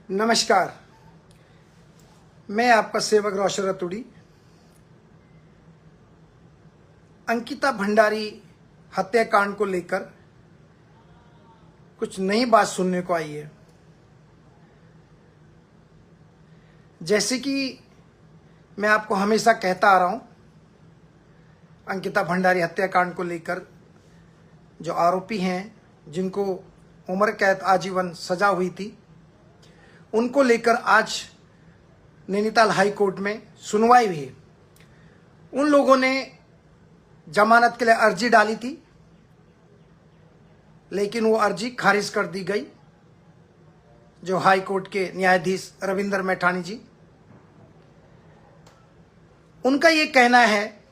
नमस्कार, मैं आपका सेवक रोशन रतुड़ी। अंकिता भंडारी हत्याकांड को लेकर कुछ नई बात सुनने को आई है। जैसे कि मैं आपको हमेशा कहता आ रहा हूं, अंकिता भंडारी हत्याकांड को लेकर जो आरोपी हैं, जिनको उम्र कैद आजीवन सजा हुई थी, उनको लेकर आज नैनीताल हाई कोर्ट में सुनवाई हुई। उन लोगों ने जमानत के लिए अर्जी डाली थी, लेकिन वो अर्जी खारिज कर दी गई। जो हाई कोर्ट के न्यायाधीश रविंद्र मैठानी जी, उनका ये कहना है,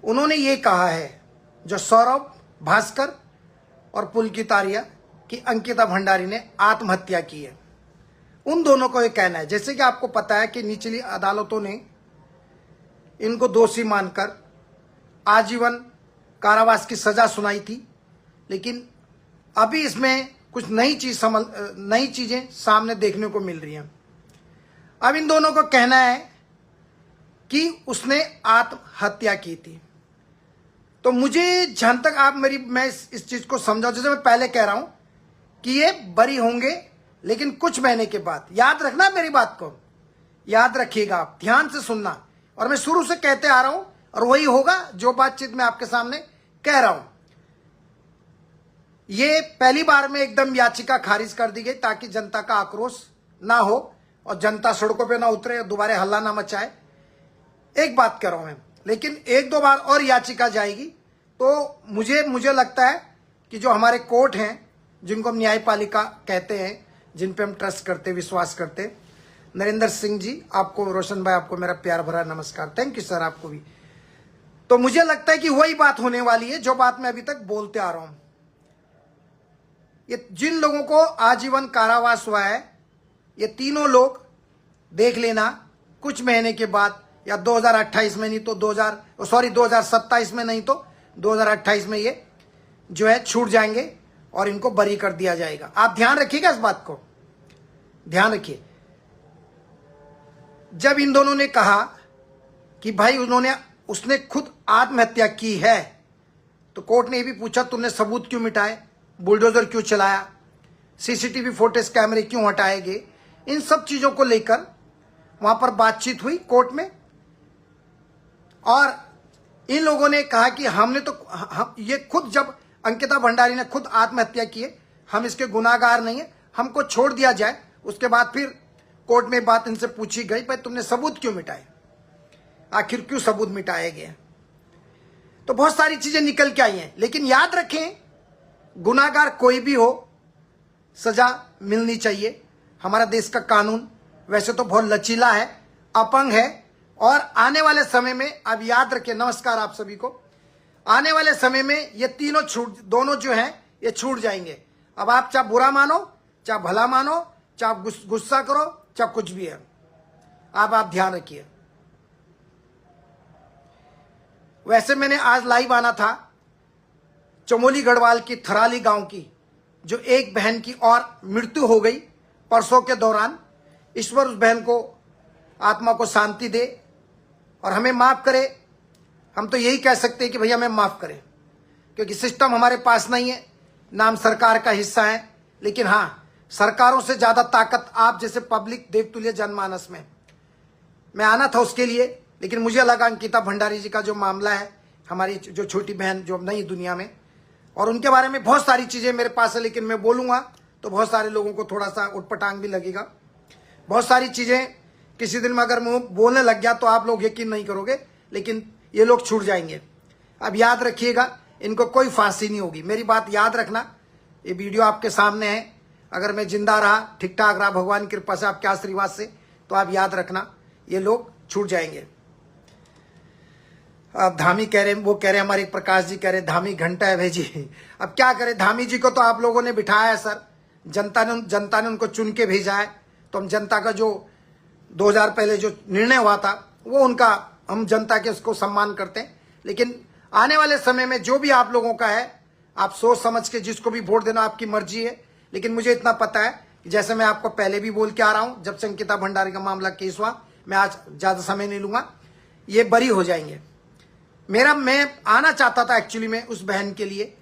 उन्होंने ये कहा है, जो सौरभ भास्कर और पुलकित आर्या की अंकिता भंडारी ने आत्महत्या की है, उन दोनों को ये कहना है। जैसे कि आपको पता है कि निचली अदालतों ने इनको दोषी मानकर आजीवन कारावास की सजा सुनाई थी, लेकिन अभी इसमें कुछ नई चीजें सामने देखने को मिल रही हैं। अब इन दोनों को कहना है कि उसने आत्महत्या की थी। तो मुझे जहां तक मैं इस चीज को समझाऊं, जैसे मैं पहले कह रहा हूं कि ये बरी होंगे, लेकिन कुछ महीने के बाद। याद रखना, मेरी बात को याद रखिएगा, आप ध्यान से सुनना। और मैं शुरू से कहते आ रहा हूं, और वही होगा जो बातचीत मैं आपके सामने कह रहा हूं। ये पहली बार में एकदम याचिका खारिज कर दी गई, ताकि जनता का आक्रोश ना हो और जनता सड़कों पे ना उतरे, दोबारा हल्ला ना मचाए। एक बात कह रहा हूं मैं, लेकिन एक दो बार और याचिका जाएगी तो मुझे लगता है कि जो हमारे कोर्ट हैं, जिनको हम न्यायपालिका कहते हैं, जिन पे हम ट्रस्ट करते, विश्वास करते, नरेंद्र सिंह जी, आपको, रोशन भाई, आपको मेरा प्यार भरा नमस्कार। थैंक यू सर, आपको भी। तो मुझे लगता है कि वही बात होने वाली है, जो बात मैं अभी तक बोलते आ रहा हूं। ये जिन लोगों को आजीवन कारावास हुआ है, ये तीनों लोग देख लेना, कुछ महीने के बाद, या 2028 में नहीं तो 2027 में नहीं तो 2028 में ये जो है छूट जाएंगे और इनको बरी कर दिया जाएगा। आप ध्यान रखिएगा, इस बात को ध्यान रखिए। जब इन दोनों ने कहा कि भाई उसने खुद आत्महत्या की है, तो कोर्ट ने ये भी पूछा, तुमने सबूत क्यों मिटाए, बुलडोजर क्यों चलाया, सीसीटीवी फुटेज कैमरे क्यों हटाएंगे। इन सब चीजों को लेकर वहां पर बातचीत हुई कोर्ट में, और इन लोगों ने कहा कि ये खुद, जब अंकिता भंडारी ने खुद आत्महत्या की है, हम इसके गुनाहगार नहीं है, हमको छोड़ दिया जाए। उसके बाद फिर कोर्ट में बात इनसे पूछी गई, भाई तुमने सबूत क्यों मिटाए, आखिर क्यों सबूत मिटाए गए। तो बहुत सारी चीजें निकल के आई हैं, लेकिन याद रखें, गुनाहगार कोई भी हो, सजा मिलनी चाहिए। हमारा देश का कानून वैसे तो बहुत लचीला है, अपंग है, और आने वाले समय में, अब याद रखें, नमस्कार आप सभी को, आने वाले समय में ये दोनों जो हैं, ये छूट जाएंगे। अब आप चाहे बुरा मानो, चाहे भला मानो, चाहे गुस्सा करो, चाहे कुछ भी है, आप ध्यान रखिए। वैसे मैंने आज लाइव आना था चमोली गढ़वाल की थराली गांव की, जो एक बहन की और मृत्यु हो गई परसों के दौरान। ईश्वर उस बहन को, आत्मा को शांति दे और हमें माफ करे। हम तो यही कह सकते हैं कि भैया हमें माफ करें, क्योंकि सिस्टम हमारे पास नहीं है, ना हम सरकार का हिस्सा है। लेकिन हाँ, सरकारों से ज्यादा ताकत आप जैसे पब्लिक देवतुल्य जनमानस में। मैं आना था उसके लिए, लेकिन मुझे लगा अंकिता भंडारी जी का जो मामला है, हमारी जो छोटी बहन जो नई दुनिया में, और उनके बारे में बहुत सारी चीजें मेरे पास है, लेकिन मैं बोलूंगा तो बहुत सारे लोगों को थोड़ा सा उटपटांग भी लगेगा। बहुत सारी चीजें किसी दिन में अगर मुंह बोलने लग गया तो आप लोग यकीन नहीं करोगे, लेकिन ये लोग छूट जाएंगे। अब याद रखिएगा, इनको कोई फांसी नहीं होगी, मेरी बात याद रखना। ये वीडियो आपके सामने है, अगर मैं जिंदा रहा, ठीक ठाक रहा, भगवान की कृपा से, आपके आशीर्वाद से, तो आप याद रखना, ये लोग छूट जाएंगे। अब धामी कह रहे, वो कह रहे, हमारे प्रकाश जी कह रहे धामी घंटा है भेजी। अब क्या करें, धामी जी को तो आप लोगों ने बिठाया है सर, जनता ने उनको चुन के भेजा है। तो हम जनता का जो 2000 पहले जो निर्णय हुआ था, वो उनका, हम जनता के उसको सम्मान करते हैं। लेकिन आने वाले समय में जो भी आप लोगों का है, आप सोच समझ के जिसको भी वोट देना आपकी मर्जी है। लेकिन मुझे इतना पता है जैसे मैं आपको पहले भी बोल के आ रहा हूं, जब से अंकिता भंडारी का मामला केस हुआ, मैं आज ज्यादा समय नहीं लूंगा, ये बरी हो जाएंगे। मैं आना चाहता था एक्चुअली में उस बहन के लिए।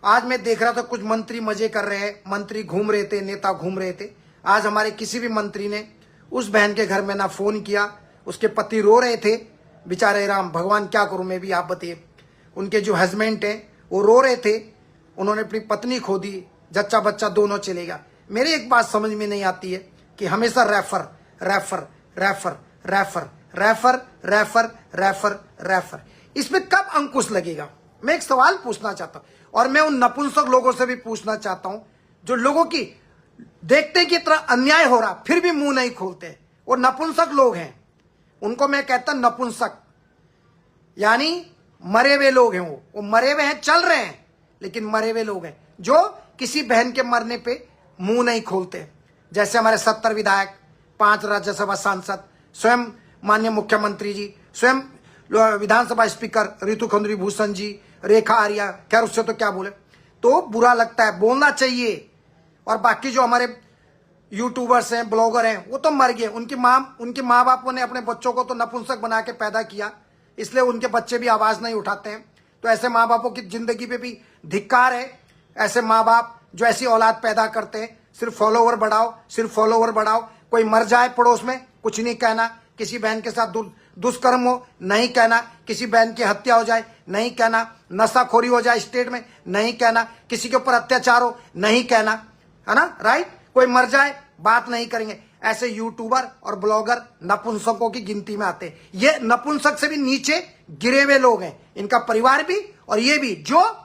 आज मैं देख रहा था कुछ मंत्री मजे कर रहे हैं, मंत्री घूम रहे थे, नेता घूम रहे थे। आज हमारे किसी भी मंत्री ने उस बहन के घर में ना फोन किया। उसके पति रो रहे थे बेचारे, राम भगवान क्या करूं मैं भी, आप बताइए। उनके जो हस्बैंड हैं वो रो रहे थे, उन्होंने अपनी पत्नी खो दी, जच्चा बच्चा दोनों चले गया। मेरी एक बात समझ में नहीं आती है कि हमेशा refer refer refer refer refer refer refer refer, इसमें कब अंकुश लगेगा? मैं एक सवाल पूछना चाहता हूं, और मैं उन नपुंसक लोगों से भी पूछना चाहता हूं जो लोगों की देखते कि इतना अन्याय हो रहा फिर भी मुंह नहीं खोलते। वो नपुंसक लोग हैं, उनको मैं कहता नपुंसक, यानी मरे हुए लोग हैं। वो मरे हुए हैं, चल रहे हैं, लेकिन मरे हुए लोग हैं जो किसी बहन के मरने पे मुंह नहीं खोलते। जैसे हमारे 70 विधायक, 5 राज्यसभा सांसद, स्वयं माननीय मुख्यमंत्री जी, स्वयं विधानसभा स्पीकर ऋतु खंडूरी भूषण जी, रेखा आर्या, खैर उससे तो क्या बोले, तो बुरा लगता है, बोलना चाहिए। और बाकी जो हमारे यूट्यूबर्स हैं, ब्लॉगर हैं, वो तो मर गए। उनके माँ बापों ने अपने बच्चों को तो नपुंसक बना के पैदा किया, इसलिए उनके बच्चे भी आवाज नहीं उठाते हैं। तो ऐसे माँ बापों की जिंदगी पे भी धिक्कार है। ऐसे माँ बाप जो ऐसी औलाद पैदा करते हैं, सिर्फ फॉलोवर बढ़ाओ, सिर्फ फॉलोवर बढ़ाओ। कोई मर जाए पड़ोस में, कुछ नहीं कहना। किसी बहन के साथ दुष्कर्म हो, नहीं कहना। किसी बहन की हत्या हो जाए, नहीं कहना। नशाखोरी हो जाए स्टेट में, नहीं कहना। किसी के ऊपर अत्याचार हो, नहीं कहना, है ना, राइट। कोई मर जाए, बात नहीं करेंगे। ऐसे यूट्यूबर और ब्लॉगर नपुंसकों की गिनती में आते हैं। ये नपुंसक से भी नीचे गिरे हुए लोग हैं, इनका परिवार भी और ये भी, जो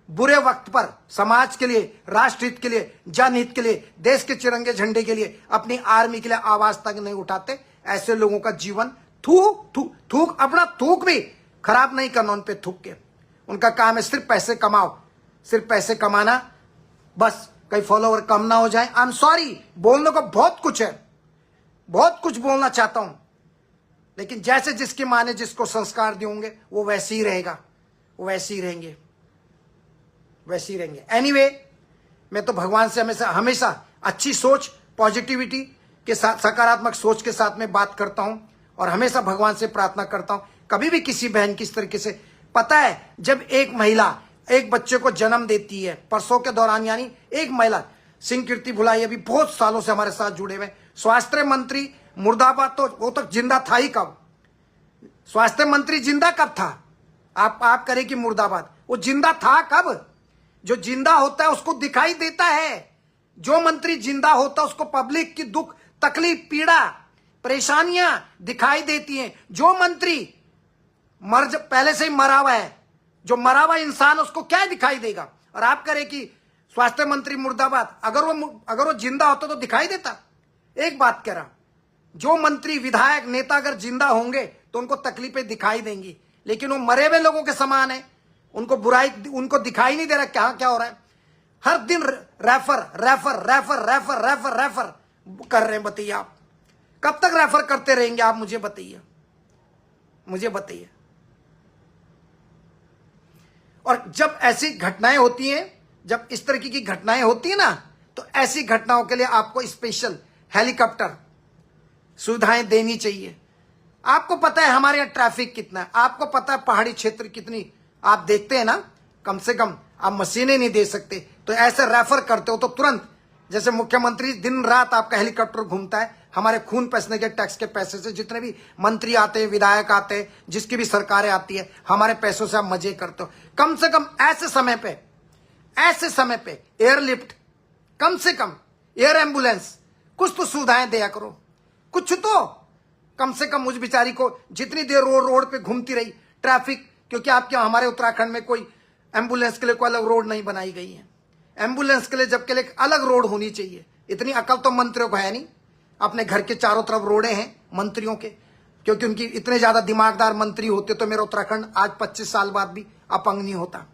बुरे वक्त पर समाज के लिए, राष्ट्र हित के लिए, जनहित के लिए, देश के तिरंगे झंडे के लिए, अपनी आर्मी के लिए आवाज तक नहीं उठाते। ऐसे लोगों का जीवन थूक अपना थूक भी खराब नहीं करना उन पे थूक के। उनका काम है सिर्फ पैसे कमाओ, सिर्फ पैसे कमाना, बस कई फॉलोवर कम ना हो जाए। आई एम सॉरी, बोलने को बहुत कुछ है, बहुत कुछ बोलना चाहता हूं, लेकिन जैसे जिसकी माँ ने जिसको संस्कार दिए होंगे वो वैसे ही रहेगा, वो वैसे ही रहेंगे, वैसे ही रहेंगे। एनीवे, मैं तो भगवान से हमेशा अच्छी सोच, पॉजिटिविटी के साथ, सकारात्मक सोच के साथ में बात करता हूं और हमेशा भगवान से प्रार्थना करता हूं कभी भी किसी बहन की इस तरीके से। पता है, जब एक महिला एक बच्चे को जन्म देती है, परसों के दौरान, यानी एक महिला, सिंह कीर्ति भुलाई अभी बहुत सालों से हमारे साथ जुड़े हुए, स्वास्थ्य मंत्री मुर्दाबाद, तो वो तक जिंदा था ही कब? स्वास्थ्य मंत्री जिंदा कब था? आप करें कि मुर्दाबाद, वो जिंदा था कब? जो जिंदा होता है उसको दिखाई देता है। जो मंत्री जिंदा होता है उसको पब्लिक की दुख, तकलीफ, पीड़ा, परेशानियां दिखाई देती हैं। जो मंत्री पहले से ही मरा हुआ है, जो मरा हुआ इंसान, उसको क्या दिखाई देगा? और आप करें कि स्वास्थ्य मंत्री मुर्दाबाद, अगर वो जिंदा होता तो दिखाई देता। एक बात कह रहा, जो मंत्री, विधायक, नेता अगर जिंदा होंगे तो उनको तकलीफें दिखाई देंगी, लेकिन वो मरे हुए लोगों के समान है, उनको बुराई, उनको दिखाई नहीं दे रहा क्या क्या हो रहा है। हर दिन refer refer refer refer refer refer कर रहे हैं। बताइए आप कब तक रेफर करते रहेंगे? आप मुझे बताइए, मुझे बताइए। और जब ऐसी घटनाएं होती हैं, जब इस तरीके की घटनाएं होती है ना, तो ऐसी घटनाओं के लिए आपको स्पेशल हेलीकॉप्टर सुविधाएं देनी चाहिए। आपको पता है हमारे यहाँ ट्रैफिक कितना है, आपको पता है पहाड़ी क्षेत्र कितनी, आप देखते हैं ना, कम से कम आप मशीनें नहीं दे सकते, तो ऐसे रेफर करते हो तो तुरंत, जैसे मुख्यमंत्री दिन रात आपका हेलीकॉप्टर घूमता है, हमारे खून पसीने के टैक्स के पैसे से, जितने भी मंत्री आते हैं, विधायक आते हैं, जिसकी भी सरकारें आती है, हमारे पैसों से आप मजे करते हो। कम से कम ऐसे समय पे एयरलिफ्ट, कम से कम एयर एम्बुलेंस, कुछ तो सुविधाएं दिया करो, कुछ तो। कम से कम मुझ बेचारी को जितनी देर रोड पे घूमती रही, ट्रैफिक, क्योंकि आपके हमारे उत्तराखंड में कोई एम्बुलेंस के लिए कोई अलग रोड नहीं बनाई गई है। एम्बुलेंस के लिए जब के लिए अलग रोड होनी चाहिए। इतनी अकल तो मंत्रियों को है नहीं, अपने घर के चारों तरफ रोडे हैं मंत्रियों के, क्योंकि उनकी इतने ज्यादा दिमागदार मंत्री होते तो मेरा उत्तराखंड आज 25 साल बाद भी अपंग नहीं होता।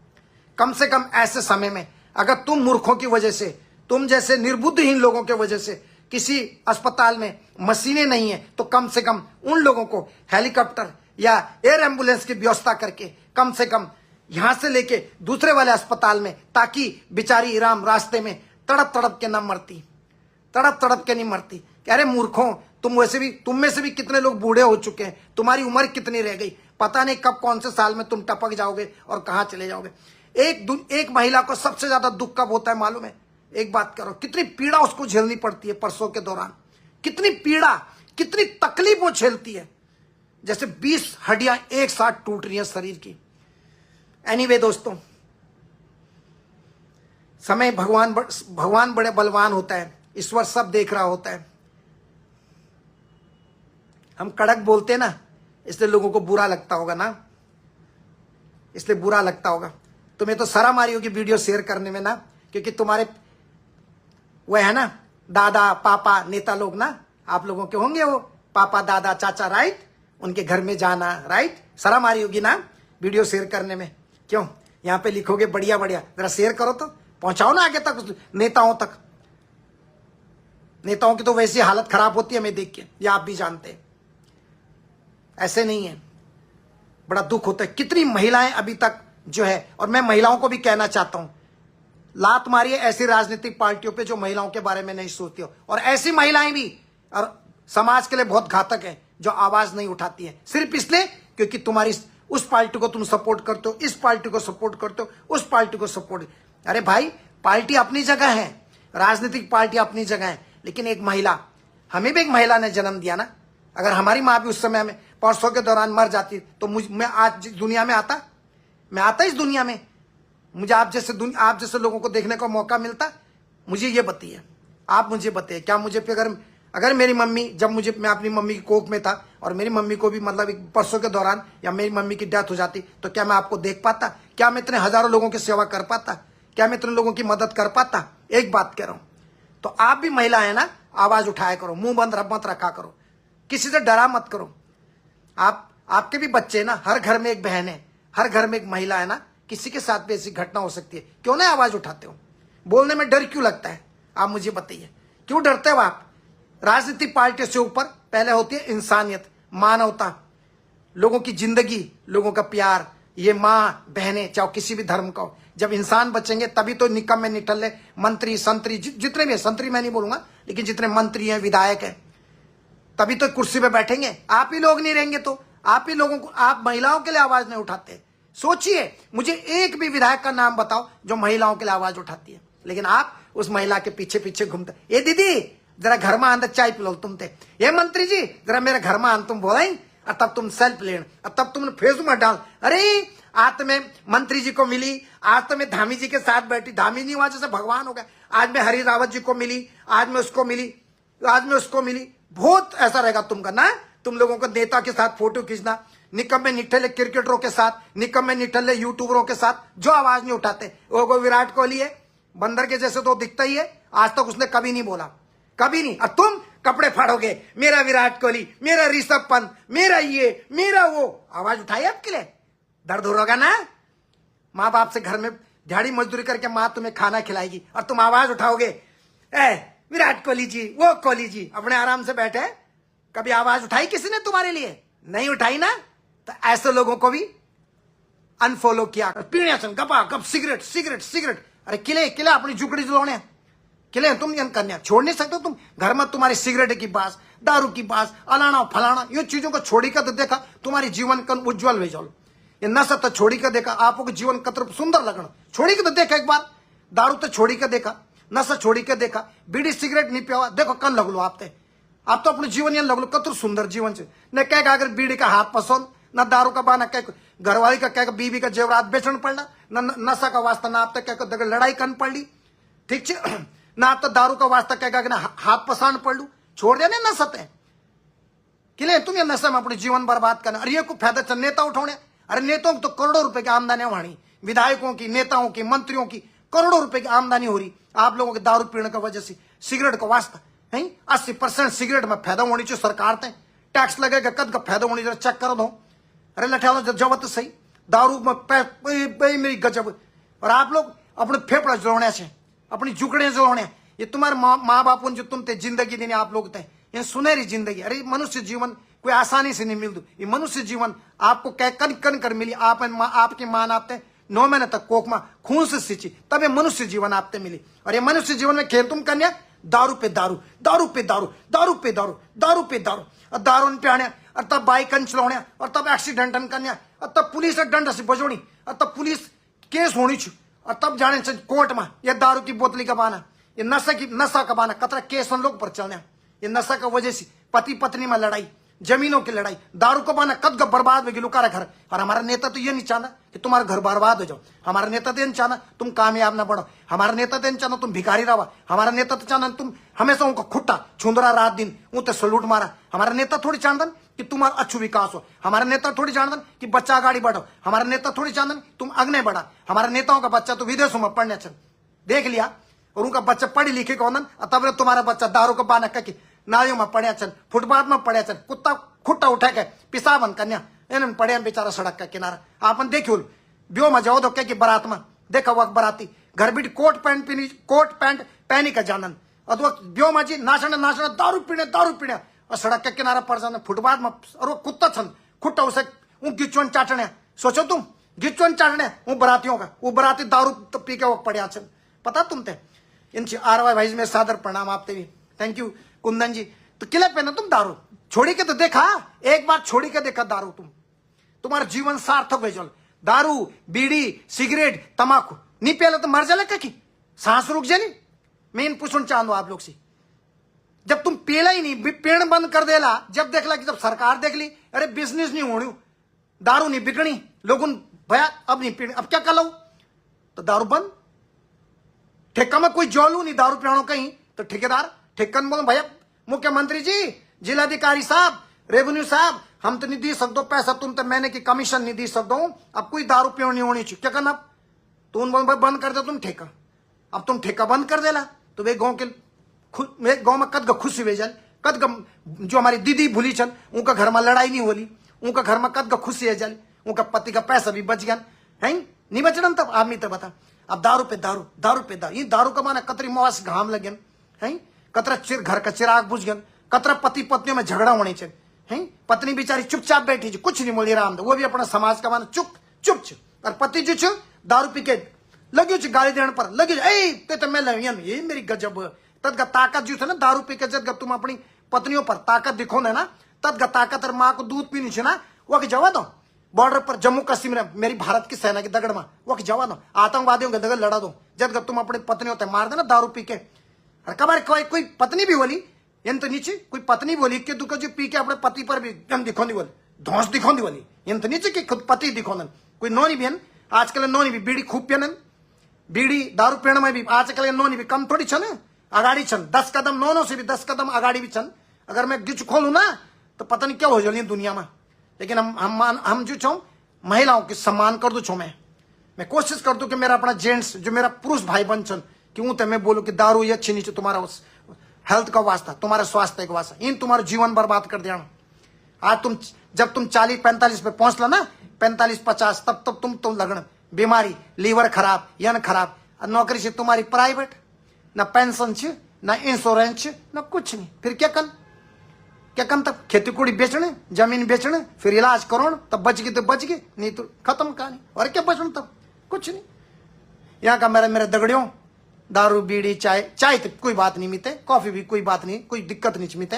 कम से कम ऐसे समय में अगर तुम मूर्खों की वजह से, तुम जैसे निर्बुद्धिहीन लोगों की वजह से किसी अस्पताल में मशीनें नहीं है, तो कम से कम उन लोगों को हेलीकॉप्टर या एयर एम्बुलेंस की व्यवस्था करके कम से कम यहां से लेके दूसरे वाले अस्पताल में, ताकि बेचारी राम रास्ते में तड़प तड़प के न मरती। तड़प तड़प के नहीं मरती। कह रहे मूर्खों, तुम में से भी कितने लोग बूढ़े हो चुके हैं, तुम्हारी उम्र कितनी रह गई, पता नहीं कब कौन से साल में तुम टपक जाओगे और कहां चले जाओगे। एक महिला को सबसे ज्यादा दुख कब होता है मालूम है? एक बात करो, कितनी पीड़ा उसको झेलनी पड़ती है प्रसव के दौरान, कितनी पीड़ा, कितनी तकलीफ वो झेलती है, जैसे 20 हड्डियां एक साथ टूट रही हैं शरीर की। एनीवे दोस्तों, समय भगवान बड़े बलवान होता है, ईश्वर सब देख रहा होता है। हम कड़क बोलते हैं ना, इसलिए लोगों को बुरा लगता होगा ना, इसलिए बुरा लगता होगा। तुम्हें तो शर्म आ रही होगी वीडियो शेयर करने में ना, क्योंकि तुम्हारे वह है ना दादा पापा नेता लोग ना, आप लोगों के होंगे वो पापा दादा चाचा, राइट, उनके घर में जाना, राइट, शर्म आ रही होगी ना वीडियो शेयर करने में। क्यों यहाँ पे लिखोगे बढ़िया बढ़िया, जरा शेयर करो तो, पहुंचाओ ना आगे तक नेताओं तक। नेताओं की तो वैसी हालत खराब होती है हमें देख के, ये आप भी जानते हैं। ऐसे नहीं है, बड़ा दुख होता है। कितनी महिलाएं अभी तक जो है, और मैं महिलाओं को भी कहना चाहता हूं, लात मारिए ऐसी राजनीतिक पार्टियों पे जो महिलाओं के बारे में नहीं सोचती हो, और ऐसी महिलाएं भी और समाज के लिए बहुत घातक है जो आवाज नहीं उठाती है, सिर्फ इसलिए क्योंकि तुम्हारी उस पार्टी को तुम सपोर्ट करते हो, इस पार्टी को सपोर्ट करते हो, उस पार्टी को सपोर्ट। अरे भाई, पार्टी अपनी जगह है, राजनीतिक पार्टी अपनी जगह है, लेकिन एक महिला, हमें भी एक महिला ने जन्म दिया ना। अगर हमारी माँ भी उस समय में परसों के दौरान मर जाती तो मैं आज दुनिया में आता, मैं आता इस दुनिया में, मुझे आप जैसे लोगों को देखने का मौका मिलता। मुझे ये बताइए, आप मुझे बताइए, क्या मुझे पे अगर मेरी मम्मी, जब मैं अपनी मम्मी की कोख में था और मेरी मम्मी को भी मतलब एक परसों के दौरान या मेरी मम्मी की डेथ हो जाती, तो क्या मैं आपको देख पाता? क्या मैं इतने हजारों लोगों की सेवा कर पाता? क्या मैं इतने लोगों की मदद कर पाता? एक बात कह रहा हूं, तो आप भी महिला है ना, आवाज उठाया करो, मुंह बंद मत रखा करो, किसी से डरा मत करो। आपके भी बच्चे ना, हर घर में एक बहन है, हर घर में एक महिला है ना, किसी के साथ भी ऐसी घटना हो सकती है। क्यों ना आवाज उठाते हो? बोलने में डर क्यों लगता है? आप मुझे बताइए, क्यों डरते हो आप? राजनीतिक पार्टी से ऊपर पहले होती है इंसानियत, मानवता, लोगों की जिंदगी, लोगों का प्यार। ये माँ बहनें चाहे किसी भी धर्म का हो, जब इंसान बचेंगे तभी तो निकम्मे निठल्ले मंत्री संतरी जितने भी, संतरी मैं नहीं बोलूंगा, लेकिन जितने मंत्री हैं विधायक हैं, तभी तो कुर्सी पे बैठेंगे। आप ही लोग नहीं रहेंगे तो आप ही लोगों को, आप महिलाओं के लिए आवाज नहीं उठाते। सोचिए, मुझे एक भी विधायक का नाम बताओ जो महिलाओं के लिए आवाज उठाती है, लेकिन आप उस महिला के पीछे पीछे घूमते। ये दीदी जरा घर में आंदर चाय पिलो तुम थे, ये मंत्री जी जरा मेरे घर में आन, तुम बोला, और तब तुम सेल्फ लेन, और तब तुमने फेसबुक में डाल, अरे आज तो मैं मंत्री जी को मिली, आज तो मैं धामी जी के साथ बैठी, धामी जी वहां जैसे भगवान हो गए, आज मैं हरी रावत जी को मिली, आज मैं उसको मिली, आज मैं उसको मिली। बहुत ऐसा रहेगा तुमका ना, तुम लोगों को नेता के साथ फोटो खींचना, निकम्मे निठल्ले क्रिकेटरों के साथ, निकम्मे निठल्ले यूट्यूबरों के साथ जो आवाज नहीं उठाते। वो विराट कोहली है, बंदर के जैसे तो दिखता ही है, आज तक उसने कभी नहीं बोला, कभी नहीं। और तुम कपड़े फाड़ोगे, मेरा विराट कोहली, मेरा ऋषभ पंत, मेरा ये, मेरा वो, आवाज उठाई आपके लिए? दर्द हो रहा ना? माँ बाप से घर में दिहाड़ी मजदूरी करके माँ तुम्हें खाना खिलाएगी और तुम आवाज उठाओगे, ए विराट कोहली जी, वो कोहली जी, अपने आराम से बैठे। कभी आवाज उठाई किसी ने तुम्हारे लिए? नहीं उठाई ना? तो ऐसे लोगों को भी अनफॉलो किया। पीने सन गपा गप सिगरेट सिगरेट सिगरेट, अरे किले अपनी झुकड़ी जलाने किले, तुम यन कन्या छोड़ नहीं सकते तुम। घर में तुम्हारी सिगरेट की बास, दारू की बास, अलाना फलाना, ये चीजों को छोड़ी कर देखा तुम्हारी जीवन का उज्जवल भेजल। ये नशा तो छोड़ी कर देखा, आपको जीवन कतर सुंदर लगना, छोड़ी के तो देखा एक बार। दारू तो छोड़ी कर देखा, नशा छोड़ी कर देखा, बीड़ी सिगरेट नहीं पिया, देखो कन लगलो आप तो अपने जीवन यन लगलो कतर सुंदर जीवन से। न कह अगर बीड़ी का हाथ पसंद, न दारू का बहाना, कह घरवाली का कह बीवी का जेवरात बेचन पड़ना, न नशा का वास्ता, ना आप तक कह लड़ाई करनी पड़ी, ठीक है ना? तो दारू का वास्ता कह हाथ पसाण पड़ लू, छोड़ देने नशा है किले तुम ये नशा में अपने जीवन बर्बाद करना। अरे ये को फायदा चल नेता उठाने, अरे नेताओं की तो करोड़ों रुपए की आमदनी वाणी, विधायकों की, नेताओं की, मंत्रियों की करोड़ों रुपए की आमदनी हो रही। आप लोगों के दारू पीने की वजह से, सिगरेट का वास्ता है 80% सिगरेट में फायदा होनी चाहिए। सरकार ते टैक्स लगेगा, कद का फायदा होनी चाहिए, चेक कर दो। अरे लठा जब सही दारू में मेरी गजब। और आप लोग अपने फेफड़ा जोड़ने से, अपनी जुकड़े जोड़ने, ये तुम्हारे माँ बाप जो तुम ते जिंदगी देने आप लोग थे, ये सुनहरी जिंदगी। अरे मनुष्य जीवन कोई आसानी से नहीं मिलती, ये मनुष्य जीवन आपको कह कन कन कर मिली। आपकी माँ आपते 9 महीने तक कोख में खून से सींची, तब ये मनुष्य जीवन आपते मिली। और ये मनुष्य जीवन में खेल तुम कन्या दारू पे दारू, दारू पे दारू, दारू पे दारू, दारू पे दारू, और दारू पियाण्या और तब बाइकन चलावण्या और तब एक्सीडेंटन करण्या और तब पुलिस दंड से बजोणी और तब पुलिस केस होनी छु और तब जाने से कोर्ट में ये दारू की बोतली का बहाना, ये नशा का बहाना, कतरा केस लोग पर चलने, ये नशा का वजह से पति पत्नी में लड़ाई, जमीनों की लड़ाई, दारू को बहाना कद बर्बाद हो गया घर। और हमारा नेता तो ये नहीं चाहता कि तुम्हारा घर बर्बाद हो जाओ, हमारा नेता तो ये नहीं चाहता तुम कामयाब ना बढ़ो, हमारा नेता तो ये नहीं चाहता तुम भिखारी रहो, हमारा नेता तो चाहता तुम हमेशा उनका खुट्टा छुंदरा रात दिन उनते सलूट मारा। हमारा नेता थोड़ी चाहता कि तुम्हारा अच्छो विकास हो, हमारा नेता थोड़ी चाहता कि बच्चा आगाड़ी बढ़ो, हमारा नेता थोड़ी चाहता तुम अग्ने बढ़ा। हमारा नेताओं का बच्चा तो विदेशों में पढ़ने चल देख लिया और उनका बच्चा पढ़े लिखे कौन, तब तुम्हारा बच्चा दारू को बहाना करके नालियों में पड़े चल, फुटपाथ में पड़े चल, कुत्ता खुट्टा उठा के पिसाबन कन्या इन पड़े बेचारा सड़क का किनारा। आपन देखियो ब्यो में जाओ तो क्या कि बारात में देखा वक्त बराती घर बीट कोट पैंट पहनी का जानन और वक्त ब्यो में जी नाचने दारू पीने और सड़क के किनारा पड़ जाने फुटपाथ में और वो कुत्ता छन खुट्टा उसे गिचवन चाटने। सोचो तुम गिचवन चाटने वो बरातियों का, वो बराती दारू तो पी के वो पड़े चल। पता तुम थे इन आरवाई भाई में सादर प्रणाम आपते भी, थैंक यू कुंदन जी। तो किले पे ना तुम दारू छोड़ी के तो देखा, एक बार छोड़ी के देखा दारू, तुम्हारा जीवन सार्थक हो चल। दारू बीड़ी सिगरेट तमाकू नहीं पिया तो मर जाए की सांस रुक जाए। मैं इन पूछना चाहूँ आप लोग से, जब तुम पीला ही नहीं पेड़ बंद कर देला, जब देखला कि जब सरकार देख ली अरे बिजनेस नहीं होनी, दारू नहीं बिकनी, लोगों भैया अब नहीं पीने, अब क्या कर लो तो दारू बंद। ठेका में कोई जोलू नहीं दारू पियानो कहीं तो ठेकेदार ठेकन बोलो भैया मुख्यमंत्री जी जिलाधिकारी साहब रेवेन्यू साहब हम तो नहीं दी सकते पैसा, तुम तो मैंने की कमीशन नहीं दी सकता हूं, अब कोई दारू पियो नहीं होनी चाहिए, क्या करना। तो उन बोल बंद कर दे तुम ठेका, अब तुम ठेका बंद कर देला तो वे गांव के गांव में कद खुशी वे जल, कद जो हमारी दीदी भूली चल उनका घर में लड़ाई नहीं होली, उनका घर में कद खुशी है जल, उनका पति का पैसा भी बच गया है नहीं बचना। तब आदमी तो बता अब दारू पे दारू, दारू पे दारू, ये दारू का माना कतरी मुआस घाम लगे है, कतरा घर का चिराग बुझ गया, कतरा पति पत्नियों में झगड़ा होने चाहिए है, पत्नी बेचारी चुपचाप बैठी कुछ नहीं बोली राम, वो भी अपना समाज का माना चुप और पति जो छो दारू पी के लगे गाली देने पर लगे ए तो मैं ये मेरी गजब तदगा ताकत जो थे ना दारू पी के जब तुम अपनी पत्नियों पर ताकत दिखो ना तदगा ताकत और माँ को दूध पीनी छे ना वो जवा दो बॉर्डर पर जम्मू कश्मीर में मेरी भारत की सेना की दगड़ में वो जवा दो आतंकवादियों के दगड़ लड़ा दो जब तुम अपनी पत्नियों तक मार देना दारू पी के। और कबार कोई पत्नी भी बोली इन तो नीचे कोई पत्नी बोली कि दुख जो पी के अपने पति पर भी हम दिखोंदी बोली धौस दिखोंदी बोली इन तो नीचे कि खुद पति दिखोन कोई नौनी भी आजकल नौनी भी बीड़ी खूब पियन बीड़ी दारू पीने में भी आजकल नौनी भी कम थोड़ी छन अगाड़ी छन 10 कदम नौनों से भी 10 कदम अगाड़ी भी छन। अगर मैं गिच खोलू ना तो पता नहीं क्या हो जाए दुनिया में, लेकिन हम जो छो महिलाओं के सम्मान कर दू छो। मैं कोशिश कर दू कि मेरा अपना जेंट्स जो मेरा पुरुष भाई बन छन क्यों तो मैं बोलूँ कि दारू ये अच्छी नीचे तुम्हारा हेल्थ का वास्ता तुम्हारे स्वास्थ्य का वास्ता इन तुम्हारा जीवन बर्बाद कर देना। आज तुम जब तुम 40-45 पे पहुंच ला ना 45-50 तब तुम लगन बीमारी लीवर खराब यन खराब, नौकरी से तुम्हारी प्राइवेट ना पेंशन छ ना इंश्योरेंस ना कुछ नहीं, फिर क्या कन तब खेती कुड़ी बेचने जमीन बेचने फिर इलाज करो तब बच गई तो बच गई नहीं तो खत्म कहानी और क्या बचना तब कुछ नहीं। यहाँ का मेरे दगड़ियों दारू बीड़ी चाय तो कोई बात नहीं मिलते, कॉफी भी कोई बात नहीं कोई दिक्कत नहीं मिलते,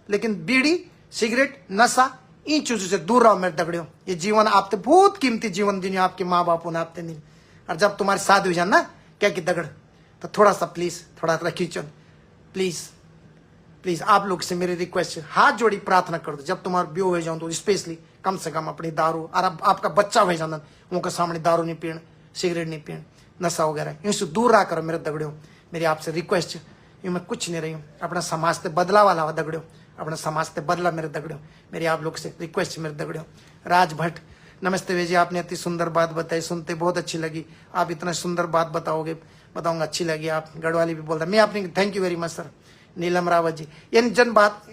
लेकिन बीड़ी सिगरेट नशा इन चीजों से दूर रहो मेरे दगड़ियों। ये जीवन आप तो बहुत कीमती जीवन दिने आपके माँ बापों ने आपते नहीं, और जब तुम्हारी शादी हो जाए ना क्या कि दगड़ तो थोड़ा सा प्लीज थोड़ा रखी चल प्लीज आप लोग से मेरी रिक्वेस्ट है हाथ जोड़ी प्रार्थना कर दो जब तुम्हारा ब्यो हो जाओ तो स्पेशली कम से कम अपनी दारू और अब आपका बच्चा हो जाना उनके सामने दारू नहीं पीण सिगरेट नहीं पीण नशा वगैरह इनसे दूर रहा करो मेरे दगड़ियों। मेरी आपसे रिक्वेस्ट है ये मैं कुछ नहीं रही हूँ अपना समाज से बदला वाला हुआ दगड़ियों, अपना समाज से बदला मेरे दगड़ियों। मेरी आप लोग से रिक्वेस्ट है मेरे दगड़ियों। राज भट्ट नमस्ते भैया जी आपने इतनी सुंदर बात बताई सुनते बहुत अच्छी लगी, आप इतना सुंदर बात बताऊंगा अच्छी लगी। आप गढ़वाली भी बोलता मैं आपने thank you very much sir. Neelam Rawat ji इन जन बात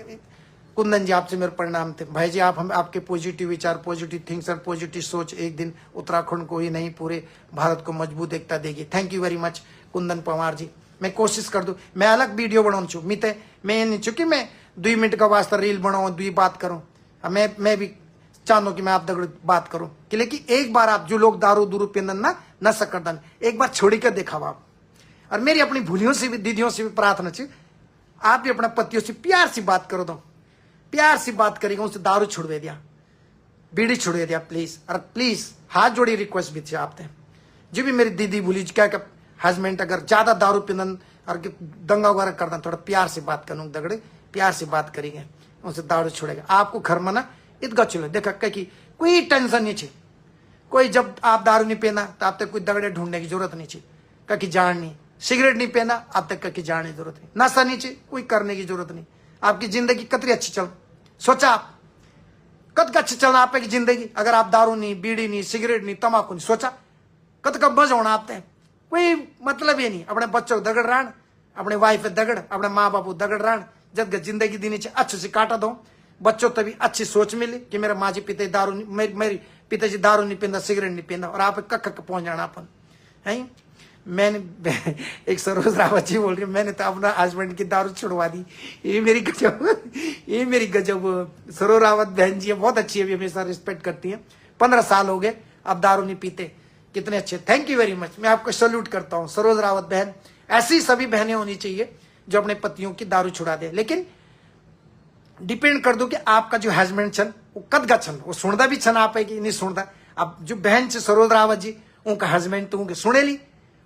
कुंदन जी आपसे मेरे प्रणाम थे भाई जी। आप हम आपके पॉजिटिव विचार पॉजिटिव थिंग्स और पॉजिटिव सोच एक दिन उत्तराखंड को ही नहीं पूरे भारत को मजबूत एकता देगी। Thank you very much Kundan Pawar ji. मैं कोशिश कर दूं मैं अलग वीडियो बनाऊं छू मिते मैं नहीं चुकी मैं 2 मिनट का वास्ता रील बनाऊं 2 बात करूं। मैं भी चाहूँ कि मैं आप दगड़ बात करूं कि लेकिन एक बार आप जो लोग दारू दूरू पीन ना नशा करदन एक बार छोड़ी कर देखा आप। और मेरी अपनी भूलियों से भी दीदियों से भी प्रार्थना थी आप भी अपने पतियों से प्यार से बात करो, दो प्यार से बात करेगा, उनसे दारू छुड़वे दिया, बीड़ी छुड़वे दिया प्लीज। और प्लीज हाथ जोड़ी रिक्वेस्ट भी थी आपने, जो भी मेरी दीदी बोली क्या हस्बैंड अगर ज्यादा दारू पीनन और दंगा वगैरह करना, थोड़ा प्यार से बात करूँ, दगड़े प्यार से बात करेंगे, उनसे दारू छोड़ेगा। आपको घर में ना इतना चलो देखा कि कोई टेंशन नहीं चाहिए, कोई जब आप दारू नहीं पीना तो आप तक कोई दगड़े ढूंढने की जरूरत नहीं चाहिए, कहीं जान नहीं, सिगरेट नहीं पीना आप तक कहीं जाने की जरूरत नहीं, नशा नहीं चाहिए, कोई करने की जरूरत नहीं। आपकी जिंदगी कतरी अच्छी चल, सोचा आप कद अच्छी चलना आप की जिंदगी, अगर आप दारू नहीं, बीड़ी नहीं, सिगरेट नहीं, तम्बाकू नहीं, सोचा कद कब बज होना आपने, कोई मतलब ही नहीं। अपने बच्चों को दगड़ रान, अपने वाइफ दगड़, अपने माँ बापू दगड़ रान, जब जिंदगी देनी चाहिए अच्छे से काटा दो, बच्चों तभी अच्छी सोच मिली कि मेरा माँ जी पिता दारू नहीं, मेरी पिताजी दारू नहीं पींदा, सिगरेट नहीं पींदा, और आप कख पहुंच जाना अपन है। मैंने एक सरोज रावत जी बोल रही है, मैंने तो अपना हस्बैंड की दारू छुड़वा दी, ये मेरी गजब, ये मेरी गजब। सरोज रावत बहन जी है, बहुत अच्छी है, भी हमेशा रिस्पेक्ट करती है, 15 साल हो गए अब दारू नहीं पीते, कितने अच्छे, थैंक यू वेरी मच, मैं आपको सैल्यूट करता हूँ सरोज रावत बहन। ऐसी सभी बहनें होनी चाहिए जो अपने पतियों की दारू छुड़ा दे, लेकिन डिपेंड कर दो कि आपका जो हस्बैंड छन वो कद का छन, वो सुनता भी छन आप है कि नहीं सुनता। अब जो बहन से सरोज रावत जी, उनका हस्बैंड तो उनके सुने ली,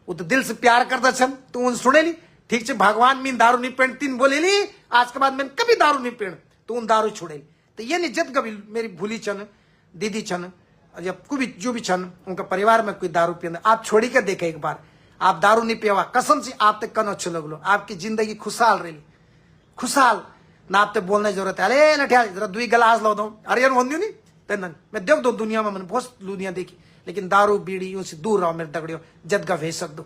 वो तो दिल से प्यार करता छन तो उन सुने ली, ठीक से भगवान मीन दारू नहीं पीण तीन बोले ली, आज के बाद मैंने कभी दारू नहीं पीण, तो उन दारू छोड़े ली। तो ये नहीं जब कभी मेरी भूली छन दीदी छन, जब कोई भी जो भी छन उनका परिवार में कोई दारू पीना, आप छोड़ी के देखे एक बार, आप दारू नहीं पिया, कसम से आप तक कन अच्छे लग लो, आपकी जिंदगी खुशहाल रही, खुशहाल ना आप तक बोलने की जरूरत है। अरे नठिया जरा 2 गिलास लो दो, अरे यार होंगी नहीं तेन, मैं देख दो दुनिया में मैंने बहुत दुनिया देखी, लेकिन दारू बीड़ी उनसे दूर रहो मेरे दगड़ियों, जदगा भेज सक दो।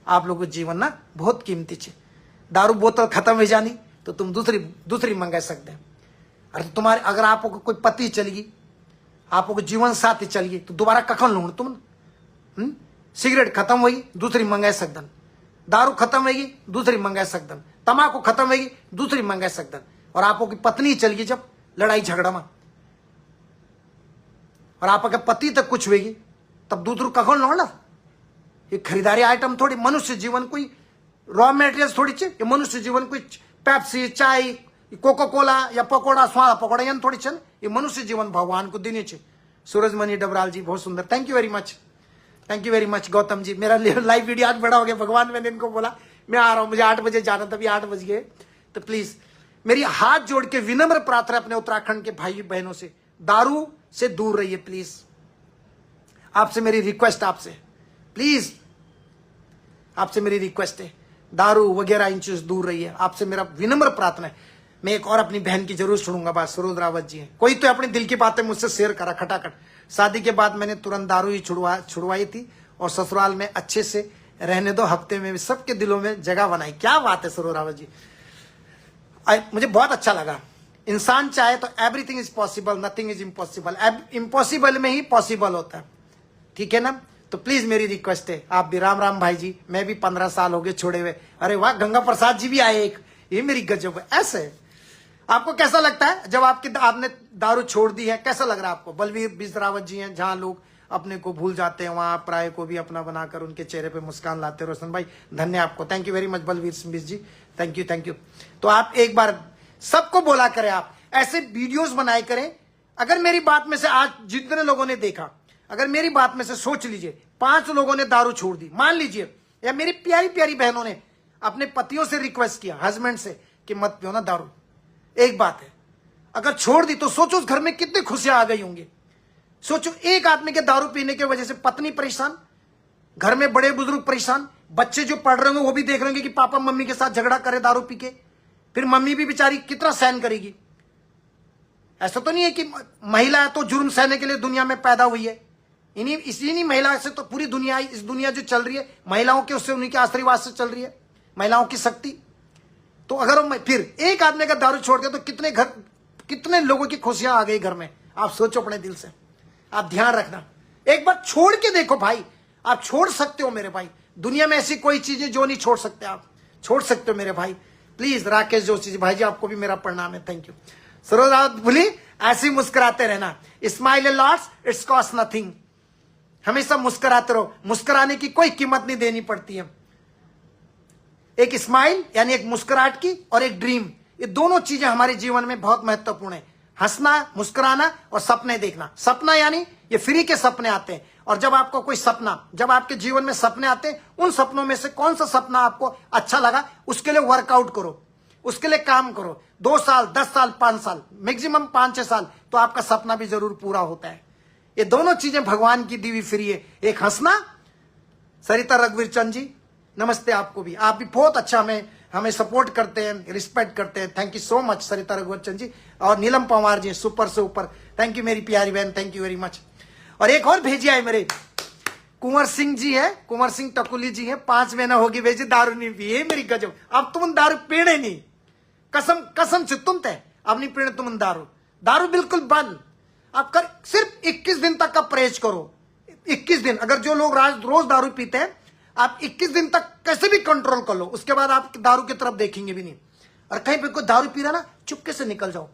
आप लोगों का जीवन ना बहुत कीमती है, दारू बोतल खत्म हो जानी तो तुम दूसरी मंगा सकते हैं। अरे तुम्हारे अगर आपको कोई पति चलेगी, आपको जीवन साथी चलिए, तो दोबारा कखन लो तुम, सिगरेट खत्म होगी दूसरी मंगा सकदन, दारू खत्म होगी दूसरी मंगा सकदन, तम्बाकू खत्म होगी दूसरी मंगा सकदन, और आपको की पत्नी चल गई जब लड़ाई झगड़ा में, और आपके पति तक कुछ होगी तब दूसरू कखन लो ना। ये खरीदारी आइटम थोड़ी, मनुष्य जीवन कोई रॉ मेटेरियल थोड़ी छे, ये मनुष्य जीवन कोई पेप्सी, चाय, कोका कोला या पकौड़ा, स्वादा पकौड़ा यान थोड़ी छन, ये मनुष्य जीवन भगवान को देने छे। सूरजमणि डबराल जी बहुत सुंदर, thank you very much, thank you very much. Gautam ji मेरा लाइव वीडियो आज बड़ा हो गया, भगवान मैंने इनको बोला मैं आ रहा हूं, मुझे 8 बजे जाना, तभी 8 बज गए। तो प्लीज मेरी हाथ जोड़ के विनम्र प्रार्थना अपने उत्तराखंड के भाई बहनों से, दारू से दूर रहिए प्लीज, आपसे मेरी रिक्वेस्ट, आपसे प्लीज, आपसे मेरी रिक्वेस्ट है, दारू वगैरह इन चीज दूर रहिए, आपसे मेरा विनम्र प्रार्थना है। मैं एक और अपनी बहन की जरूर सुनूंगा बात, सरोज रावत जी है, कोई तो अपनी दिल की बातें मुझसे शेयर करा खटाखट। शादी के बाद मैंने तुरंत दारू ही छुड़वाई थी, और ससुराल में अच्छे से रहने दो, हफ्ते में भी सबके दिलों में जगह बनाई। क्या बात है सरोज रावत जी, मुझे बहुत अच्छा लगा। इंसान चाहे तो everything is possible, nothing is impossible, impossible में ही पॉसिबल होता है, ठीक है ना। तो प्लीज मेरी रिक्वेस्ट है, आप भी, राम राम भाई जी, मैं भी 15 साल हो गए छोड़े हुए, अरे वाह गंगा प्रसाद जी भी आए एक, ये मेरी गजब है। ऐसे आपको कैसा लगता है जब आपने दारू छोड़ दी है, कैसा लग रहा है आपको? बलवीर बिजरावत जी हैं, जहां लोग अपने को भूल जाते हैं वहां प्राय को भी अपना बनाकर उनके चेहरे पे मुस्कान लाते हैं। रोशन भाई धन्य आपको, thank you very much Balbir Singh ji, thank you thank you. तो आप एक बार सबको बोला करें, आप ऐसे वीडियोस बनाए करें। अगर मेरी बात में से आज जितने लोगों ने देखा, अगर मेरी बात में से सोच लीजिए 5 लोगों ने दारू छोड़ दी, मान लीजिए, या मेरी प्यारी प्यारी बहनों ने अपने पतियों से रिक्वेस्ट किया, हस्बैंड से, कि मत पियो ना दारू, एक बात है, अगर छोड़ दी तो सोचो उस घर में कितनी खुशियां आ गई होंगी। सोचो एक आदमी के दारू पीने की वजह से पत्नी परेशान, घर में बड़े बुजुर्ग परेशान, बच्चे जो पढ़ रहे होंगे वो भी देख रहे होंगे कि पापा मम्मी के साथ झगड़ा करे दारू पी के, फिर मम्मी भी बेचारी कितना सहन करेगी। ऐसा तो नहीं है कि महिला तो जुर्म सहने के लिए दुनिया में पैदा हुई है, इसी महिला से तो पूरी दुनिया, इस दुनिया जो चल रही है महिलाओं के, उससे उन्हीं के आशीर्वाद से चल रही है, महिलाओं की शक्ति। तो अगर फिर एक आदमी का दारू छोड़ के तो कितने लोगों की खुशियां आ गई घर में, आप सोचो अपने दिल से, आप ध्यान रखना, एक बार छोड़ के देखो भाई, आप छोड़ सकते हो मेरे भाई, दुनिया में ऐसी कोई चीज है जो नहीं छोड़ सकते, आप छोड़ सकते हो मेरे भाई। प्लीज राकेश जोशी जी भाई जी, आपको भी मेरा प्रणाम है, थैंक यू। सरोज रावत बोली ऐसे मुस्कुराते रहना, smile lots it's cost nothing, हमेशा मुस्कुराते रहो, मुस्कुराने की कोई कीमत नहीं देनी पड़ती है। एक स्माइल यानी एक मुस्कुराहट की और एक ड्रीम, ये दोनों चीजें हमारे जीवन में बहुत महत्वपूर्ण है। हंसना, मुस्कुराना और सपने देखना। सपना यानी ये फ्री के सपने आते हैं, और जब आपको कोई सपना, जब आपके जीवन में सपने आते हैं, उन सपनों में से कौन सा सपना आपको अच्छा लगा, उसके लिए वर्कआउट करो, उसके लिए काम करो। 2 साल, 10 साल, 5 साल, मैक्सिमम 5-6 साल, तो आपका सपना भी जरूर पूरा होता है। ये दोनों चीजें भगवान की दी हुई फ्री है। एक हंसना, सरिता रघुवीर चंद जी नमस्ते, आपको भी, आप भी बहुत अच्छा हमें सपोर्ट करते हैं, रिस्पेक्ट करते हैं। थैंक यू सो मच सरिता रघुवीर चंद जी। और नीलम पंवार जी सुपर से ऊपर, थैंक यू मेरी प्यारी बहन, थैंक यू वेरी मच। और एक और भेजिया है मेरे कुंवर सिंह जी है, कुंवर सिंह टकुली जी है, 5 महीना होगी भेजी, दारू नहीं पिए मेरी गजब। अब तुम दारू पीने नहीं, कसम कसम से तुम तय अब नहीं पीने तुम दारू बिल्कुल बंद। आप कर सिर्फ 21 दिन तक का परहेज करो। 21 दिन, अगर जो लोग रोज दारू पीते हैं, आप 21 दिन तक कैसे भी कंट्रोल कर लो, उसके बाद आप दारू की तरफ देखेंगे भी नहीं। और कहीं पे कोई दारू पी रहा ना, चुपके से निकल जाओ।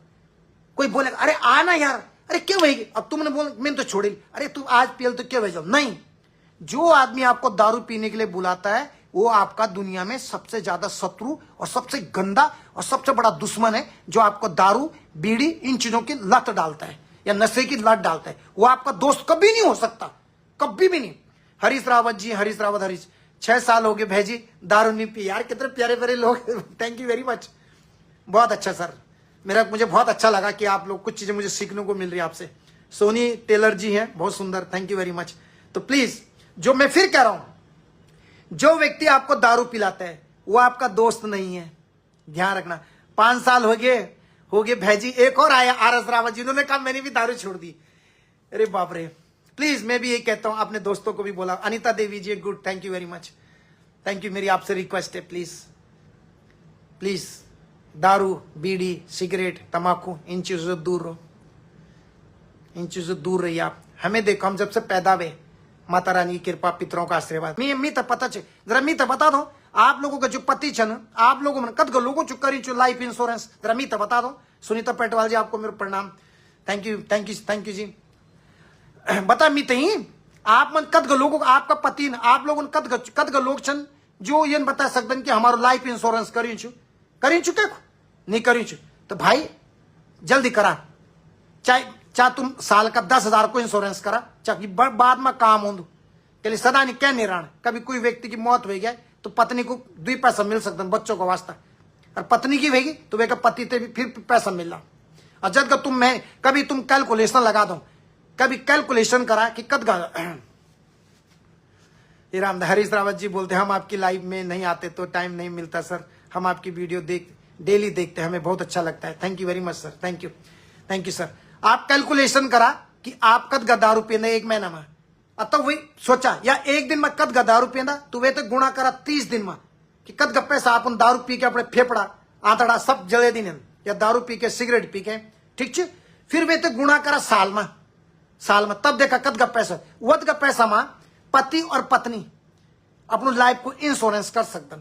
कोई बोलेगा अरे आना यार, अरे क्यों भाई, अब तुमने बोल मैंने तो छोड़ी, अरे तू आज पियल तो क्यों भेजो, नहीं। जो आदमी आपको दारू पीने के लिए बुलाता है, वो आपका दुनिया में सबसे ज्यादा शत्रु और सबसे गंदा और सबसे बड़ा दुश्मन है, जो आपको दारू, बीड़ी, इन चीजों की लत डालता है या नशे की लत डालता है। वो आपका दोस्त कभी नहीं हो सकता, कभी भी नहीं। हरीश रावत जी, हरीश रावत, हरीश 6 साल हो गए भेजी, दारू नहीं पी। यार कितने प्यारे प्यारे लोग, थैंक यू वेरी मच, बहुत अच्छा सर। मुझे बहुत अच्छा लगा कि आप लोग, कुछ चीजें मुझे सीखने को मिल रही है आपसे। सोनी टेलर जी हैं, बहुत सुंदर, थैंक यू वेरी मच। तो प्लीज, जो मैं फिर कह रहा हूं, जो व्यक्ति आपको दारू पिलाता है वो आपका दोस्त नहीं है, ध्यान रखना। 5 साल हो गए भेजी। एक और आया आरएस रावत जी, उन्होंने कहा मैंने भी दारू छोड़ दी। अरे बाप रे, प्लीज मैं भी यही कहता हूं, अपने दोस्तों को भी बोला। Anita Devi ji good, thank you very much, thank you. मेरी आपसे रिक्वेस्ट है, प्लीज प्लीज, दारू, बीड़ी, सिगरेट, तंबाकू, इन चीजों से दूर रहो, इन चीजों से दूर रहिए आप। हमें देखो, हम जब से पैदा हुए, माता रानी की कृपा, पितरों का आशीर्वाद। मी तो पता छे, जरा मी तो बता दो, आप लोगों का जो पति छन, आप लोगों में कद लोगों चुप करी चु लाइफ इंश्योरेंस, जरा मी तो बता दो। सुनीता पेटवाल जी, आपको मेरा प्रणाम, thank you, thank you, thank you जी। बता मी तही आप मन कद लोगों, आपका पति न, आप लोगों कद लोग छन जो ये बता सकते कि हमारो लाइफ इंश्योरेंस करी छु क्या नहीं करी छु। तो भाई जल्दी करा, चाहे तुम साल का 10,000 को इंश्योरेंस करा, चाहे बाद में काम हो के लिए सदा नहीं क्या निराण। कभी कोई व्यक्ति की मौत हो गया तो पत्नी को 2 पैसा मिल सकता, बच्चों का वास्ता, और पत्नी की होगी तो वे पति से भी फिर पैसा मिल रहा। और जब का तुम मैं कभी तुम कैलकुलेशन लगा दो, कभी कैलकुलेशन करा कि कद राम हरीश रावत जी बोलते हम आपकी लाइव में नहीं आते तो टाइम नहीं मिलता सर, हम आपकी वीडियो डेली देखते हैं, हमें बहुत अच्छा लगता है। Thank you very much sir, thank you sir. आप कैलकुलेशन करा कि आप कद दारू पीना 1 महीना में, तो वही सोचा, या 1 दिन में कद दारू पीना, तो वे तो गुणा करा 30 दिन में कि कद पैसा अपन दारू पी के अपने फेफड़ा, आंतड़ा सब जले दिन, या दारू पी के, सिगरेट पी के, ठीक छे। फिर वे तो गुणा करा साल में, तब देखा कद पैसा, वद का पैसा में पति और पत्नी अपनी लाइफ को इंश्योरेंस कर सकते,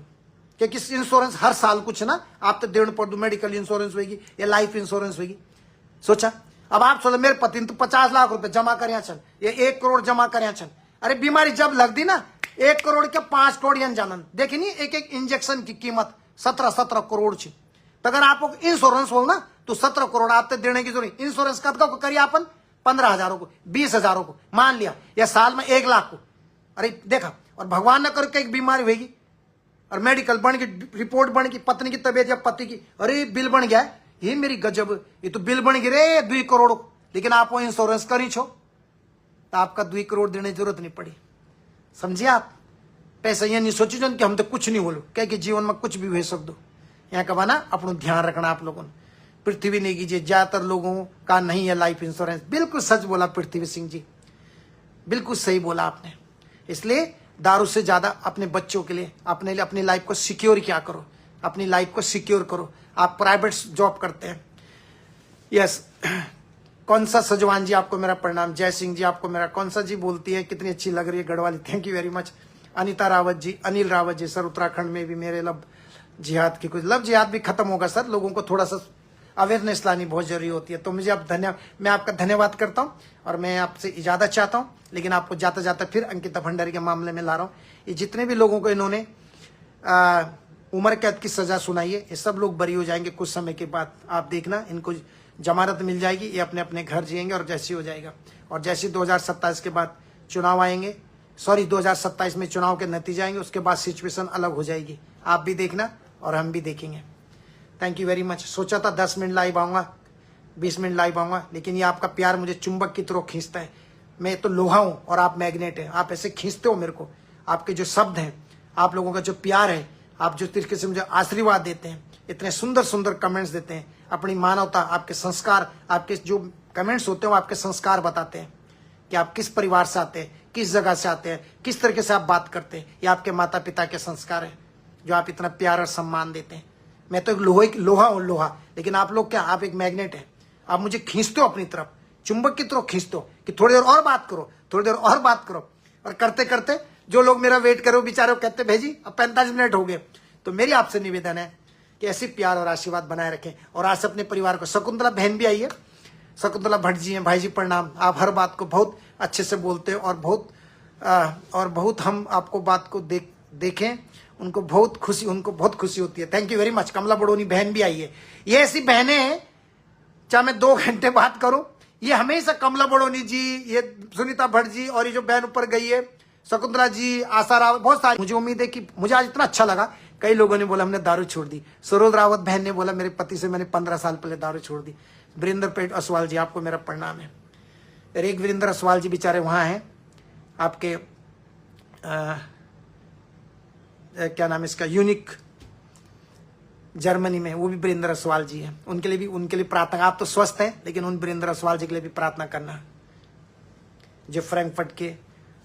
क्योंकि इंश्योरेंस हर साल कुछ ना आप तो देना पड़ दो, मेडिकल इंश्योरेंस होगी या लाइफ इंश्योरेंस होगी। सोचा, अब आप सोचो मेरे पति ने तो 50 लाख रुपए जमा करे छन, ये 1 करोड़ जमा करे छन। अरे बीमारी जब लग दी ना, 1 करोड़ के 5 करोड़ जानन, देखिए नहीं, एक इंजेक्शन की कीमत 17 करोड़ छे। तो अगर आपको इंश्योरेंस हो ना, तो 17 करोड़ आपको देने की जरूरत। इंश्योरेंस कद को करिए अपन 15,000 को, 20,000 को, मान लिया, या साल में 1 लाख को। अरे देखा, और भगवान न करके एक बीमारी होगी और मेडिकल बन की रिपोर्ट बन की, पत्नी की तबीयत या पति की, अरे बिल बन गया, ये मेरी गजब, ये तो बिल बन गई रे 2 करोड़, लेकिन आप वो इंश्योरेंस करी छो तो आपका 2 करोड़ देने की जरूरत नहीं पड़ी। समझिए आप, पैसा ये नहीं सोची कि हम तो कुछ नहीं बोलो, क्या कि जीवन में कुछ भी हुए सकते। यहाँ का बना अपना ध्यान रखना आप लोगों ने। पृथ्वी ने कीजिए, ज्यादातर लोगों का नहीं है लाइफ इंश्योरेंस। बिल्कुल सच बोला पृथ्वी सिंह जी, बिल्कुल सही बोला आपने। इसलिए दारू से ज्यादा अपने बच्चों के लिए, अपने लिए, अपनी लाइफ को सिक्योर क्या करो, अपनी लाइफ को सिक्योर करो। आप प्राइवेट जॉब करते हैं, यस, कौन सा सजवान जी आपको मेरा प्रणाम, जय सिंह जी आपको मेरा, कौन सा जी बोलती है, कितनी अच्छी लग रही है Garhwali, thank you very much. Anita Rawat ji, Anil Rawat ji, sir Uttarakhand में भी मेरे लव जिहाद की कुछ, लव जिहाद भी खत्म होगा सर, लोगों को थोड़ा सा अवेयरनेस लानी बहुत जरूरी होती है। तो मुझे आप मैं आपका धन्यवाद करता हूं और मैं आपसे इजाजत चाहता हूं, लेकिन आपको जाता जाता फिर अंकिता भंडारी के मामले में ला रहा हूं। ये जितने भी लोगों को इन्होंने उम्र कैद की सजा सुनाइए, ये सब लोग बरी हो जाएंगे कुछ समय के बाद। आप देखना, इनको जमानत मिल जाएगी, ये अपने अपने घर जिएंगे और जैसे हो जाएगा। और जैसे 2027 के बाद चुनाव आएंगे, 2027 में चुनाव के नतीजे आएंगे, उसके बाद सिचुएशन अलग हो जाएगी। आप भी देखना और हम भी देखेंगे। Thank you very much. सोचा था 10 मिनट लाइव आऊँगा, 20 मिनट लाइव आऊँगा, लेकिन ये आपका प्यार मुझे चुंबक की तरह खींचता है। मैं तो लोहा हूँ और आप मैग्नेट हैं। आप ऐसे खींचते हो मेरे को, आपके जो शब्द हैं, आप लोगों का जो प्यार है, आप जो तरीके से मुझे आशीर्वाद देते हैं, इतने सुंदर सुंदर कमेंट्स देते हैं, अपनी मानवता, आपके संस्कार, आपके जो कमेंट्स होते हैं वो आपके संस्कार बताते हैं कि आप किस परिवार से आते हैं, किस जगह से आते हैं, किस तरीके से आप बात करते हैं। ये आपके माता पिता के संस्कार है जो आप इतना प्यार और सम्मान देते हैं। मैं तो एक लोहा हूँ, लोहा, लेकिन आप लोग क्या, आप एक मैग्नेट है। आप मुझे खींचते हो अपनी तरफ, चुंबक की तरफ खींचते हो कि थोड़ी देर और बात करो, थोड़ी देर और बात करो। और करते करते जो लोग मेरा वेट करो बेचारे कहते भेजी अब 45 मिनट हो गए। तो मेरी आपसे निवेदन है कि ऐसी प्यार और आशीर्वाद बनाए रखें। और आज से अपने परिवार को, शकुंतला बहन भी आई है, शकुंतला भट्ट जी हैं, भाई जी प्रणाम। आप हर बात को बहुत अच्छे से बोलते हो और बहुत हम आपको बात को देखें, उनको बहुत खुशी होती है। Thank you very much. Kamla Badoni बहन भी आई है। ये ऐसी बहनें हैं, चाहे मैं 2 घंटे बात करूं, ये हमेशा कमला बड़ोनी जी, ये सुनीता भट्ट जी, और ये जो बहन ऊपर गई है शकुंतला जी, आशा रावत, बहुत सारी। मुझे उम्मीद है कि मुझे आज इतना अच्छा लगा। कई लोगों ने बोला हमने दारू छोड़ दी। सरोज रावत बहन ने बोला मेरे पति से मैंने 15 साल पहले दारू छोड़ दी। वीरेंद्र पेट असवाल जी, आपको मेरा प्रणाम है। एक वीरेंद्र असवाल जी बेचारे वहाँ हैं आपके क्या नाम इसका, यूनिक जर्मनी में, वो भी वीरेंद्र असवाल जी हैं। उनके लिए प्रार्थना। आप तो स्वस्थ हैं, लेकिन उन वीरेंद्र असवाल जी के लिए भी प्रार्थना करना, जो फ्रैंकफर्ट के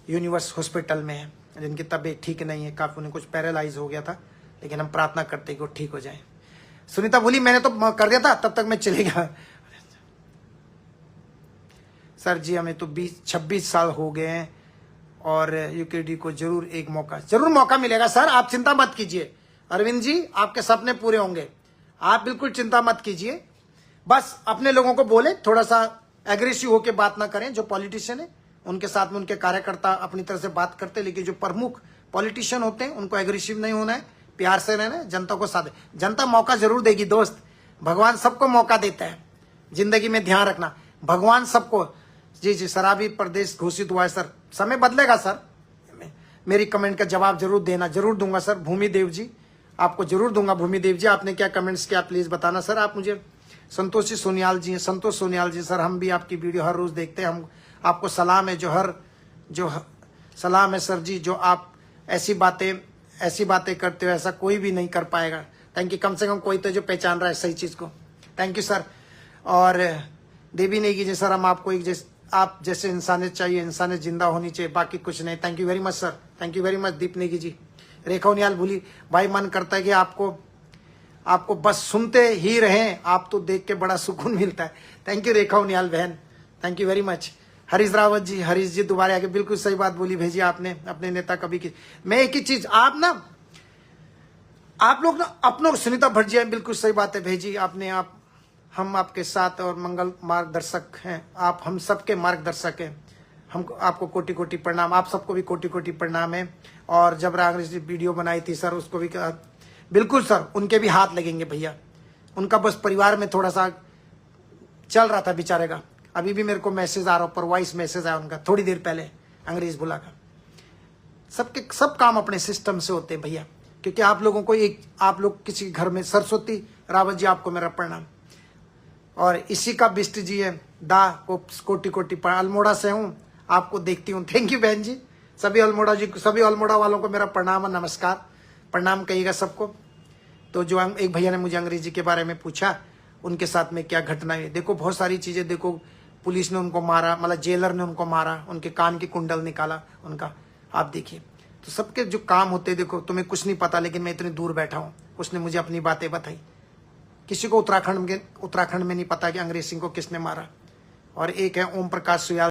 यूनिवर्स हॉस्पिटल में है, जिनकी तबीयत ठीक नहीं है, काफी उन्हें कुछ पैरालाइज हो गया था, लेकिन हम प्रार्थना करते हैं कि वो ठीक हो जाए। सुनीता बोली मैंने तो कर दिया था, तब तक मैं चले गया। सर जी हमें तो 26 साल हो गए हैं और यूकेडी को जरूर मौका मिलेगा। सर आप चिंता मत कीजिए, अरविंद जी आपके सपने पूरे होंगे, आप बिल्कुल चिंता मत कीजिए। बस अपने लोगों को बोले थोड़ा सा एग्रेसिव होकर बात ना करें। जो पॉलिटिशियन है उनके साथ में उनके कार्यकर्ता अपनी तरह से बात करते, लेकिन जो प्रमुख पॉलिटिशियन होते हैं उनको एग्रेसिव नहीं होना है, प्यार से रहना है, जनता को साथ। जनता मौका जरूर देगी दोस्त, भगवान सबको मौका देता है जिंदगी में, ध्यान रखना। भगवान सबको। जी शराबी प्रदेश घोषित हुआ है सर, समय बदलेगा सर। मेरी कमेंट का जवाब जरूर देना, जरूर दूंगा सर। भूमि देव जी आपको जरूर दूंगा। भूमि देव जी आपने क्या कमेंट्स किया प्लीज बताना सर। आप मुझे संतोष सोनियाल जी, संतोष सोनियाल जी सर, हम भी आपकी वीडियो हर रोज देखते हैं। हम आपको सलाम है, सलाम है सर जी, जो आप ऐसी बातें करते हो, ऐसा कोई भी नहीं कर पाएगा। थैंक यू, कम से कम कोई तो जो पहचान रहा है सही चीज को। Thank you sir. और देवी नहीं कीजिए सर, हम आपको आप जैसे इंसानियत चाहिए, इंसानियत जिंदा होनी चाहिए, बाकी कुछ नहीं। Thank you very much sir, thank you very much. Deep Negi ji, Rekha Uniyal भूली भाई, मन करता है कि आपको बस सुनते ही रहें, आप तो देख के बड़ा सुकून मिलता है। थैंक यू रेखा उनियाल बहन, thank you very much. Harish Rawat ji, Harish ji दोबारा आके बिल्कुल सही बात बोली भेजी आपने, अपने नेता कभी की। मैं एक ही चीज, आप लोग ना अपनों, सुनीता भट्ट जी बिल्कुल सही बात है भेजी आपने। हम आपके साथ और मंगल मार्गदर्शक हैं, आप हम सबके मार्गदर्शक हैं। हम आपको कोटि कोटि प्रणाम, आप सबको भी कोटि कोटि प्रणाम है। और जब रांगरेश जी वीडियो बनाई थी सर, उसको भी बिल्कुल सर उनके भी हाथ लगेंगे भैया। उनका बस परिवार में थोड़ा सा चल रहा था बेचारे का। अभी भी मेरे को मैसेज आ रहा, ऊपर वॉइस मैसेज आया उनका थोड़ी देर पहले, अंग्रेज बुला का। सब काम अपने सिस्टम से होते हैं भैया, क्योंकि आप लोगों को आप लोग किसी घर में, सरस्वती रावत जी आपको मेरा प्रणाम। और इसी का बिस्ट जी है दा को कोटि कोटि अल्मोड़ा से हूँ, आपको देखती हूँ। थैंक यू बहन जी। सभी अल्मोड़ा वालों को मेरा प्रणाम और नमस्कार, प्रणाम कहिएगा सबको। तो जो एक भैया ने मुझे अंग्रेजी के बारे में पूछा, उनके साथ में क्या घटना है, देखो बहुत सारी चीजें। देखो पुलिस ने उनको मारा, मतलब जेलर ने उनको मारा, उनके कान की कुंडल निकाला उनका, आप देखिए। तो सबके जो काम होते, देखो तुम्हें कुछ नहीं पता, लेकिन मैं इतनी दूर बैठा हूँ, उसने मुझे अपनी बातें बताई। किसी को उत्तराखंड में नहीं पता कि अंग्रेज सिंह को किसने मारा। और एक है ओम प्रकाश सुयाल।